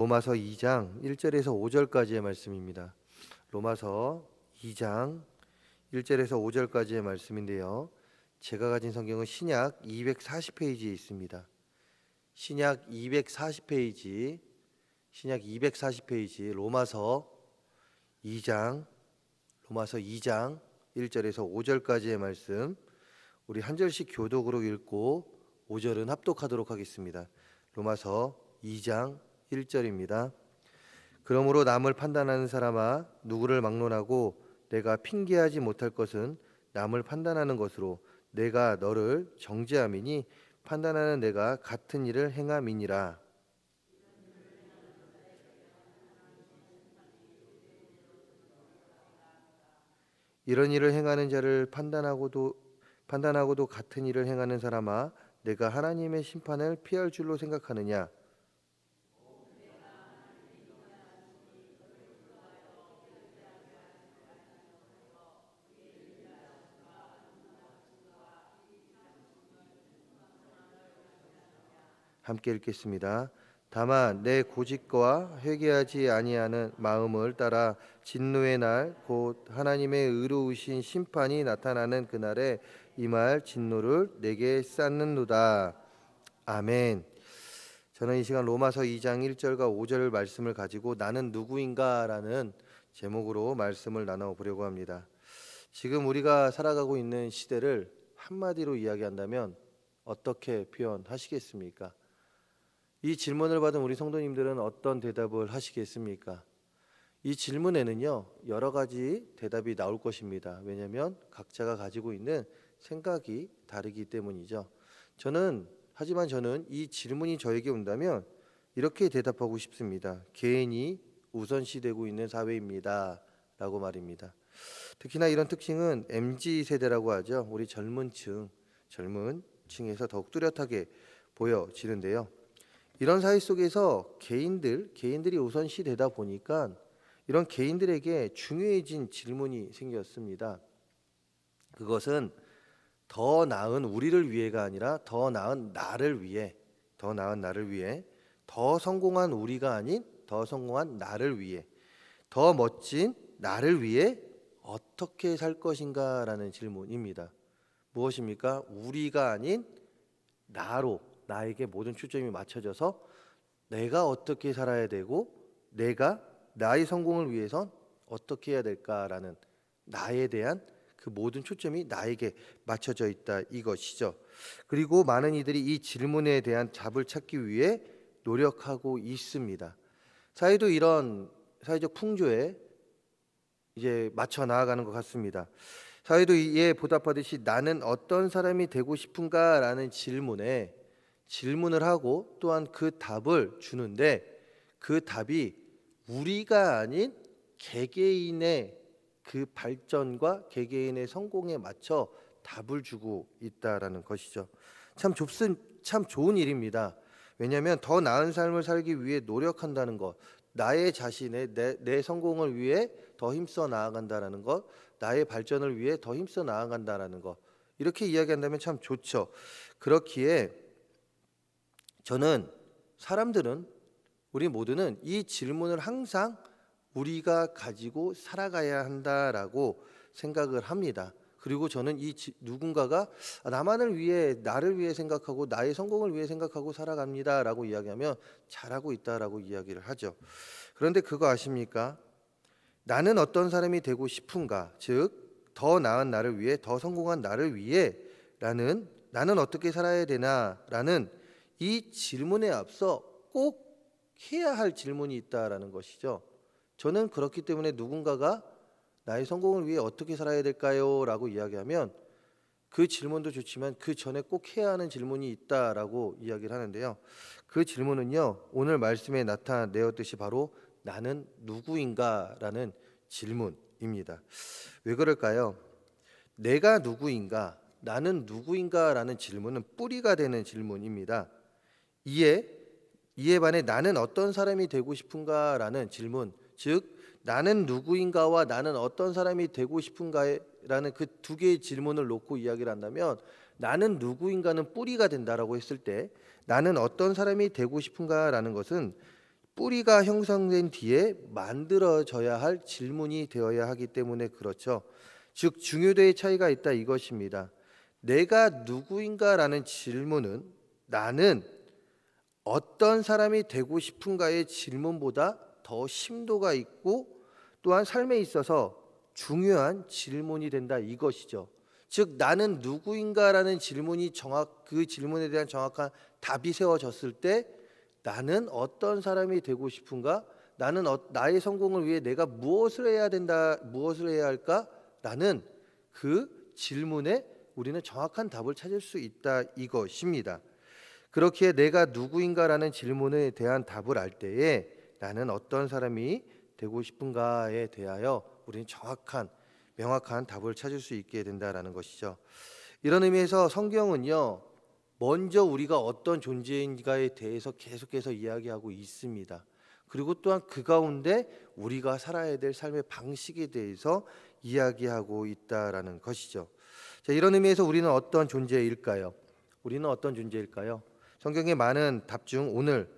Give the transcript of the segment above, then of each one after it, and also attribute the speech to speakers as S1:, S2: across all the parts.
S1: 로마서 2장 1절에서 5절까지의 말씀입니다. 로마서 2장 1절에서 5절까지의 말씀인데요. 제가 가진 성경은 신약 240페이지에 있습니다. 신약 240페이지 로마서 2장 1절에서 5절까지의 말씀, 우리 한 절씩 교독으로 읽고 5절은 합독하도록 하겠습니다. 로마서 2장 1절입니다. 그러므로 남을 판단하는 사람아, 누구를 막론하고 내가 핑계하지 못할 것은 남을 판단하는 것으로 내가 너를 정죄함이니 판단하는 내가 같은 일을 행함이니라. 이런 일을 행하는 자를 판단하고도 같은 일을 행하는 사람아, 내가 하나님의 심판을 피할 줄로 생각하느냐? 함께 읽겠습니다. 다만 내 고집과 회개하지 아니하는 마음을 따라 진노의 날 곧 하나님의 의로우신 심판이 나타나는 그날에 임할 진노를 내게 쌓는도다. 아멘. 저는 이 시간 로마서 2장 1절과 5절 말씀을 가지고 나는 누구인가라는 제목으로 말씀을 나눠보려고 합니다. 지금 우리가 살아가고 있는 시대를 한마디로 이야기한다면 어떻게 표현하시겠습니까? 이 질문을 받은 우리 성도님들은 어떤 대답을 하시겠습니까? 이 질문에는요, 여러 가지 대답이 나올 것입니다. 왜냐하면 각자가 가지고 있는 생각이 다르기 때문이죠. 하지만 저는 이 질문이 저에게 온다면 이렇게 대답하고 싶습니다. 개인이 우선시되고 있는 사회입니다. 라고 말입니다. 특히나 이런 특징은 MZ세대라고 하죠. 우리 젊은 층에서 더욱 뚜렷하게 보여지는데요. 이런 사회 속에서 개인들이 우선시 되다 보니까 이런 개인들에게 중요해진 질문이 생겼습니다. 그것은 더 나은 우리를 위해가 아니라 더 나은 나를 위해, 더 성공한 우리가 아닌 더 성공한 나를 위해, 더 멋진 나를 위해 어떻게 살 것인가라는 질문입니다. 무엇입니까? 우리가 아닌 나에게 모든 초점이 맞춰져서 내가 어떻게 살아야 되고 내가 나의 성공을 위해선 어떻게 해야 될까라는 나에 대한 그 모든 초점이 나에게 맞춰져 있다, 이것이죠. 그리고 많은 이들이 이 질문에 대한 답을 찾기 위해 노력하고 있습니다. 사회도 이런 사회적 풍조에 이제 맞춰 나아가는 것 같습니다. 사회도 이에 보답하듯이 나는 어떤 사람이 되고 싶은가라는 질문을 하고 또한 그 답을 주는데, 그 답이 우리가 아닌 개개인의 그 발전과 개개인의 성공에 맞춰 답을 주고 있다라는 것이죠. 참 좋은 일입니다. 왜냐하면 더 나은 삶을 살기 위해 노력한다는 것, 나의 자신의 내 성공을 위해 더 힘써 나아간다라는 것, 나의 발전을 위해 더 힘써 나아간다라는 것, 이렇게 이야기한다면 참 좋죠. 그렇기에 우리 모두는 이 질문을 항상 우리가 가지고 살아가야 한다라고 생각을 합니다. 그리고 저는 누군가가 나를 위해 생각하고 나의 성공을 위해 생각하고 살아갑니다라고 이야기하면 잘하고 있다라고 이야기를 하죠. 그런데 그거 아십니까? 나는 어떤 사람이 되고 싶은가? 즉, 더 나은 나를 위해, 더 성공한 나를 위해라는, 나는 어떻게 살아야 되나라는 이 질문에 앞서 꼭 해야 할 질문이 있다라는 것이죠. 저는 그렇기 때문에 누군가가 나의 성공을 위해 어떻게 살아야 될까요? 라고 이야기하면 그 질문도 좋지만 그 전에 꼭 해야 하는 질문이 있다라고 이야기를 하는데요. 그 질문은요, 오늘 말씀에 나타내었듯이 바로 나는 누구인가라는 질문입니다. 왜 그럴까요? 내가 누구인가, 나는 누구인가라는 질문은 뿌리가 되는 질문입니다. 이에 반해 나는 어떤 사람이 되고 싶은가라는 질문, 즉 나는 누구인가와 나는 어떤 사람이 되고 싶은가라는 그 두 개의 질문을 놓고 이야기를 한다면, 나는 누구인가는 뿌리가 된다라고 했을 때 나는 어떤 사람이 되고 싶은가라는 것은 뿌리가 형성된 뒤에 만들어져야 할 질문이 되어야 하기 때문에 그렇죠. 즉 중요도의 차이가 있다 이것입니다. 내가 누구인가라는 질문은 나는 어떤 사람이 되고 싶은가의 질문보다 더 심도가 있고 또한 삶에 있어서 중요한 질문이 된다 이것이죠. 즉 나는 누구인가라는 질문이 그 질문에 대한 정확한 답이 세워졌을 때 나는 어떤 사람이 되고 싶은가? 나는 나의 성공을 위해 내가 무엇을 해야 된다, 무엇을 해야 할까?라는 그 질문에 우리는 정확한 답을 찾을 수 있다 이것입니다. 그렇기에 내가 누구인가라는 질문에 대한 답을 알 때에 나는 어떤 사람이 되고 싶은가에 대하여 우리는 명확한 답을 찾을 수 있게 된다라는 것이죠. 이런 의미에서 성경은요, 먼저 우리가 어떤 존재인가에 대해서 계속해서 이야기하고 있습니다. 그리고 또한 그 가운데 우리가 살아야 될 삶의 방식에 대해서 이야기하고 있다라는 것이죠. 자, 이런 의미에서 우리는 어떤 존재일까요? 우리는 어떤 존재일까요? 성경의 많은 답 중 오늘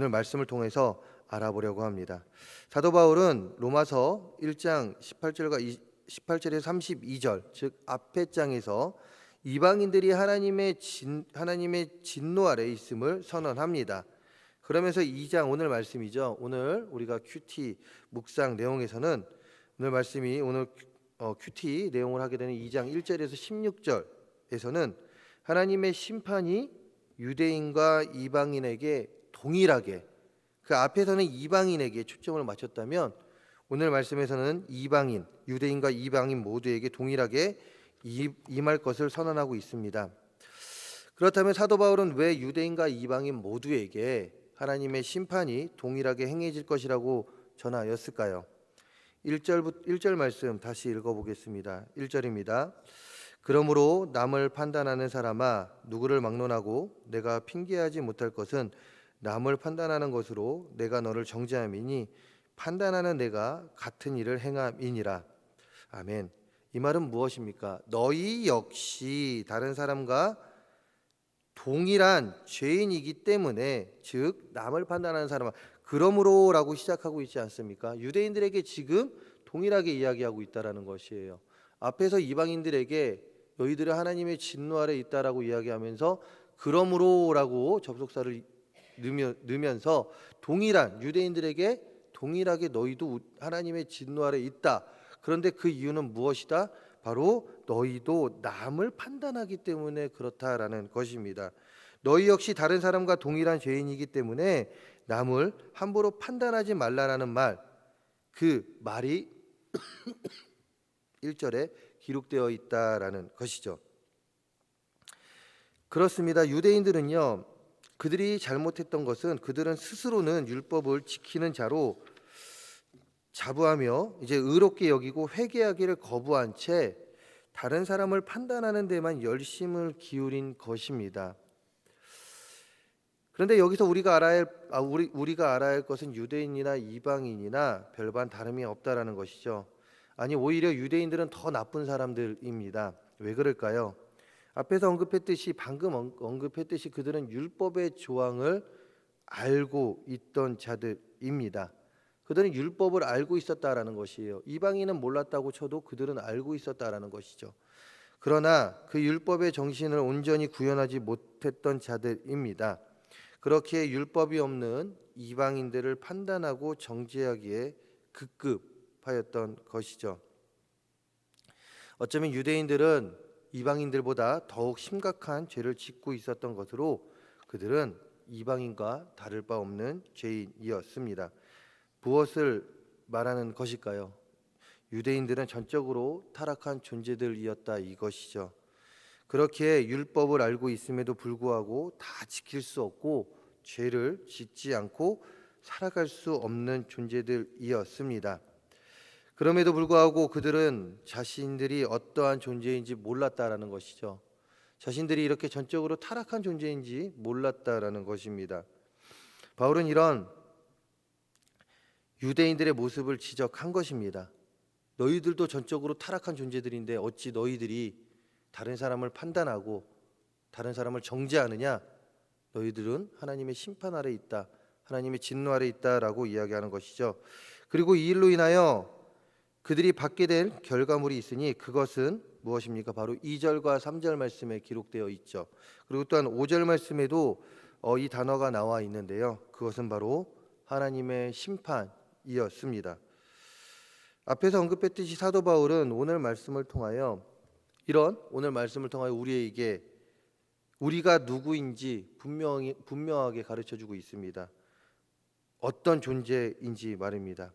S1: 말씀을 통해서 알아보려고 합니다. 사도 바울은 로마서 1장 18절에서 32절, 즉 앞에 장에서 이방인들이 하나님의 진노 아래 있음을 선언합니다. 그러면서 2장 오늘 말씀이죠. 오늘 우리가 큐티 묵상 내용에서는 오늘 큐티 내용을 하게 되는 2장 1절에서 16절에서는 하나님의 심판이 유대인과 이방인에게 동일하게, 그 앞에서는 이방인에게 초점을 맞췄다면 오늘 말씀에서는 유대인과 이방인 모두에게 동일하게 임할 것을 선언하고 있습니다. 그렇다면 사도 바울은 왜 유대인과 이방인 모두에게 하나님의 심판이 동일하게 행해질 것이라고 전하였을까요? 1절 말씀 다시 읽어보겠습니다. 1절입니다. 그러므로 남을 판단하는 사람아, 누구를 막론하고 내가 핑계하지 못할 것은 남을 판단하는 것으로 내가 너를 정죄함이니 판단하는 내가 같은 일을 행함이니라. 아멘. 이 말은 무엇입니까? 너희 역시 다른 사람과 동일한 죄인이기 때문에, 즉 남을 판단하는 사람은 그러므로라고 시작하고 있지 않습니까? 유대인들에게 지금 동일하게 이야기하고 있다라는 것이에요. 앞에서 이방인들에게 너희들은 하나님의 진노 아래 있다라고 이야기하면서 그러므로라고 접속사를 넣으면서 유대인들에게 동일하게 너희도 하나님의 진노 아래 있다. 그런데 그 이유는 무엇이다? 바로 너희도 남을 판단하기 때문에 그렇다라는 것입니다. 너희 역시 다른 사람과 동일한 죄인이기 때문에 남을 함부로 판단하지 말라라는 말, 그 말이 1절에 기록되어 있다라는 것이죠. 그렇습니다. 유대인들은요, 그들이 잘못했던 것은 그들은 스스로는 율법을 지키는 자로 자부하며 이제 의롭게 여기고 회개하기를 거부한 채 다른 사람을 판단하는 데만 열심을 기울인 것입니다. 그런데 여기서 우리가 알아야 할 것은 유대인이나 이방인이나 별반 다름이 없다라는 것이죠. 아니, 오히려 유대인들은 더 나쁜 사람들입니다. 왜 그럴까요? 방금 언급했듯이 그들은 율법의 조항을 알고 있던 자들입니다. 그들은 율법을 알고 있었다라는 것이에요. 이방인은 몰랐다고 쳐도 그들은 알고 있었다라는 것이죠. 그러나 그 율법의 정신을 온전히 구현하지 못했던 자들입니다. 그렇게 율법이 없는 이방인들을 판단하고 정죄하기에 급급하였던 것이죠. 어쩌면 유대인들은 이방인들보다 더욱 심각한 죄를 짓고 있었던 것으로 그들은 이방인과 다를 바 없는 죄인이었습니다. 무엇을 말하는 것일까요? 유대인들은 전적으로 타락한 존재들이었다 이것이죠. 그렇게 율법을 알고 있음에도 불구하고 다 지킬 수 없고 죄를 짓지 않고 살아갈 수 없는 존재들이었습니다. 그럼에도 불구하고 그들은 자신들이 어떠한 존재인지 몰랐다라는 것이죠. 자신들이 이렇게 전적으로 타락한 존재인지 몰랐다라는 것입니다. 바울은 이런 유대인들의 모습을 지적한 것입니다. 너희들도 전적으로 타락한 존재들인데 어찌 너희들이 다른 사람을 판단하고 다른 사람을 정죄하느냐? 너희들은 하나님의 심판 아래 있다. 하나님의 진노 아래 있다라고 이야기하는 것이죠. 그리고 이 일로 인하여 그들이 받게 될 결과물이 있으니 그것은 무엇입니까? 바로 2절과 3절 말씀에 기록되어 있죠. 그리고 또한 5절 말씀에도 이 단어가 나와 있는데요. 그것은 바로 하나님의 심판이었습니다. 앞에서 언급했듯이 사도 바울은 오늘 말씀을 통하여 우리에게 우리가 누구인지 분명하게 가르쳐주고 있습니다. 어떤 존재인지 말입니다.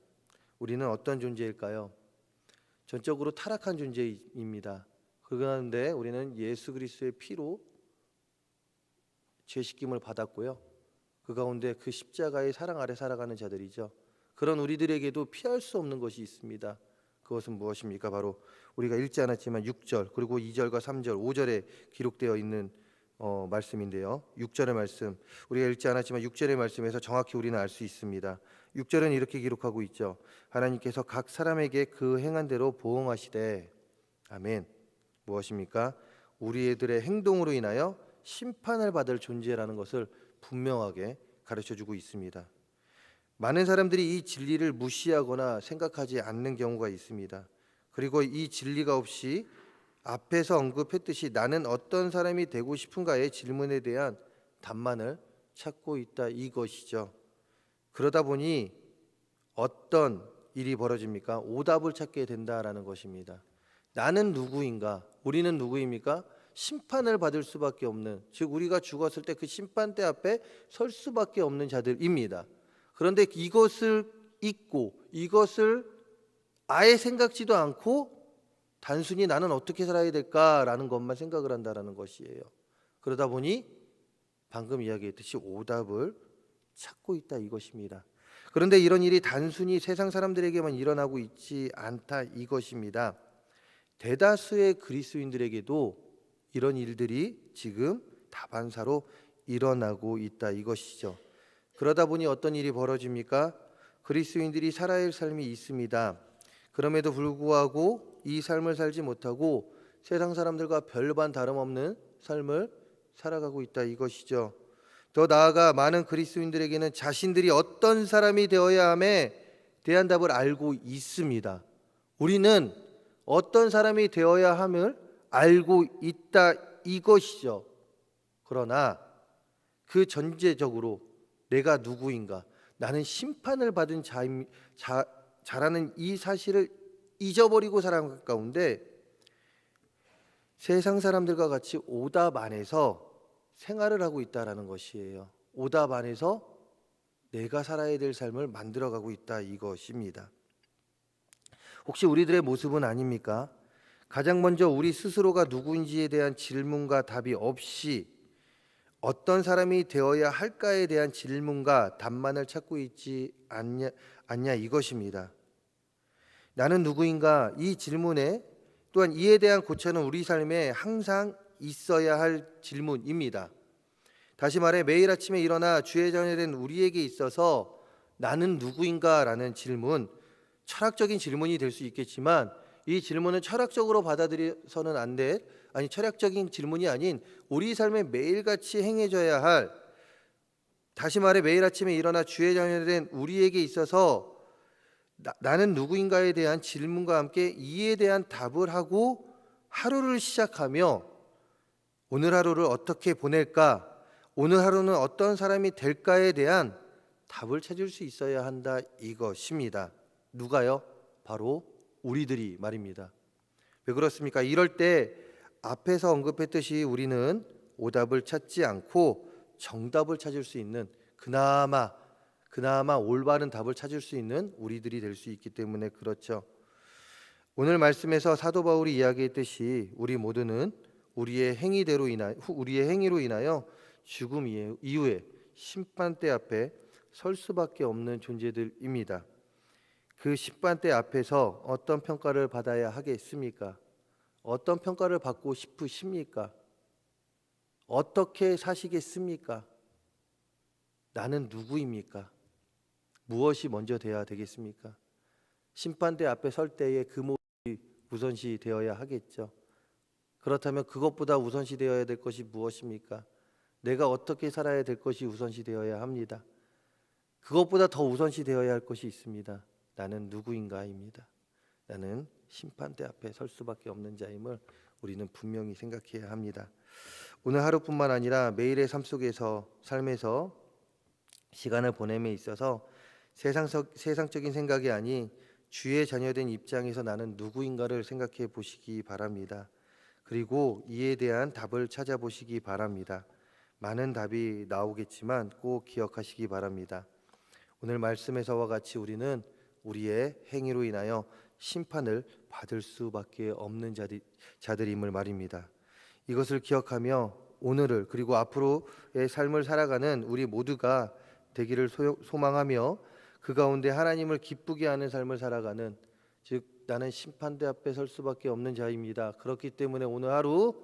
S1: 우리는 어떤 존재일까요? 전적으로 타락한 존재입니다. 그런데 우리는 예수 그리스도의 피로 죄 씻김을 받았고요. 그 가운데 그 십자가의 사랑 아래 살아가는 자들이죠. 그런 우리들에게도 피할 수 없는 것이 있습니다. 그것은 무엇입니까? 바로 우리가 읽지 않았지만 6절 그리고 2절과 3절 5절에 기록되어 있는 말씀인데요. 6절의 말씀 우리가 읽지 않았지만 6절의 말씀에서 정확히 우리는 알 수 있습니다. 6절은 이렇게 기록하고 있죠. 하나님께서 각 사람에게 그 행한 대로 보응하시되 아멘. 무엇입니까? 우리들의 행동으로 인하여 심판을 받을 존재라는 것을 분명하게 가르쳐주고 있습니다. 많은 사람들이 이 진리를 무시하거나 생각하지 않는 경우가 있습니다. 그리고 이 진리가 없이 앞에서 언급했듯이 나는 어떤 사람이 되고 싶은가의 질문에 대한 답만을 찾고 있다 이것이죠. 그러다 보니 어떤 일이 벌어집니까? 오답을 찾게 된다라는 것입니다. 나는 누구인가? 우리는 누구입니까? 심판을 받을 수밖에 없는, 즉 우리가 죽었을 때 그 심판대 앞에 설 수밖에 없는 자들입니다. 그런데 이것을 잊고 이것을 아예 생각지도 않고 단순히 나는 어떻게 살아야 될까라는 것만 생각을 한다라는 것이에요. 그러다 보니 방금 이야기했듯이 오답을 찾고 있다 이것입니다. 그런데 이런 일이 단순히 세상 사람들에게만 일어나고 있지 않다 이것입니다. 대다수의 그리스도인들에게도 이런 일들이 지금 다반사로 일어나고 있다 이것이죠. 그러다 보니 어떤 일이 벌어집니까? 그리스도인들이 살아야 할 삶이 있습니다. 그럼에도 불구하고 이 삶을 살지 못하고 세상 사람들과 별반 다름없는 삶을 살아가고 있다 이것이죠. 더 나아가 많은 그리스도인들에게는 자신들이 어떤 사람이 되어야 함에 대한 답을 알고 있습니다. 우리는 어떤 사람이 되어야 함을 알고 있다 이것이죠. 그러나 그 전제적으로 내가 누구인가, 나는 심판을 받은 자라는 이 사실을 잊어버리고 살아가는 가운데 세상 사람들과 같이 오답 안에서 생활을 하고 있다라는 것이에요. 오답 안에서 내가 살아야 될 삶을 만들어가고 있다 이것입니다. 혹시 우리들의 모습은 아닙니까? 가장 먼저 우리 스스로가 누구인지에 대한 질문과 답이 없이 어떤 사람이 되어야 할까에 대한 질문과 답만을 찾고 있지 않냐 이것입니다. 나는 누구인가 이 질문에 또한 이에 대한 고찰은 우리 삶에 항상 있어야 할 질문입니다. 다시 말해 매일 아침에 일어나 주의 자녀된 우리에게 있어서 나는 누구인가라는 질문, 철학적인 질문이 될 수 있겠지만 이 질문은 철학적으로 받아들여서는 안 될, 철학적인 질문이 아닌 우리 삶에 매일같이 행해져야 할, 다시 말해 매일 아침에 일어나 주의 자녀된 우리에게 있어서 나는 누구인가에 대한 질문과 함께 이에 대한 답을 하고 하루를 시작하며 오늘 하루를 어떻게 보낼까, 오늘 하루는 어떤 사람이 될까에 대한 답을 찾을 수 있어야 한다 이것입니다. 누가요? 바로 우리들이 말입니다. 왜 그렇습니까? 이럴 때 앞에서 언급했듯이 우리는 오답을 찾지 않고 정답을 찾을 수 있는, 그나마 올바른 답을 찾을 수 있는 우리들이 될 수 있기 때문에 그렇죠. 오늘 말씀에서 사도 바울이 이야기했듯이 우리 모두는 우리의 행위로 인하여 죽음 이후에 심판대 앞에 설 수밖에 없는 존재들입니다. 그 심판대 앞에서 어떤 평가를 받아야 하겠습니까? 어떤 평가를 받고 싶으십니까? 어떻게 사시겠습니까? 나는 누구입니까? 무엇이 먼저 되어야 되겠습니까? 심판대 앞에 설 때에 그 모습이 우선시 되어야 하겠죠. 그렇다면 그것보다 우선시 되어야 될 것이 무엇입니까? 내가 어떻게 살아야 될 것이 우선시 되어야 합니다. 그것보다 더 우선시 되어야 할 것이 있습니다. 나는 누구인가입니다. 나는 심판대 앞에 설 수밖에 없는 자임을 우리는 분명히 생각해야 합니다. 오늘 하루뿐만 아니라 매일의 삶에서 시간을 보냄에 있어서 세상적인 생각이 아닌 주의 자녀된 입장에서 나는 누구인가를 생각해 보시기 바랍니다. 그리고 이에 대한 답을 찾아보시기 바랍니다. 많은 답이 나오겠지만 꼭 기억하시기 바랍니다. 오늘 말씀에서와 같이 우리는 우리의 행위로 인하여 심판을 받을 수밖에 없는 자들임을 말입니다. 이것을 기억하며 오늘을 그리고 앞으로의 삶을 살아가는 우리 모두가 되기를 소망하며 그 가운데 하나님을 기쁘게 하는 삶을 살아가는, 즉 나는 심판대 앞에 설 수밖에 없는 자입니다. 그렇기 때문에 오늘 하루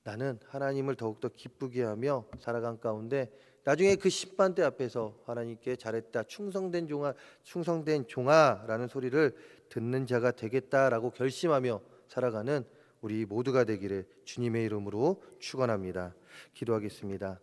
S1: 나는 하나님을 더욱더 기쁘게 하며 살아간 가운데 나중에 그 심판대 앞에서 하나님께 잘했다, 충성된 종아라는 소리를 듣는 자가 되겠다라고 결심하며 살아가는 우리 모두가 되기를 주님의 이름으로 축원합니다. 기도하겠습니다.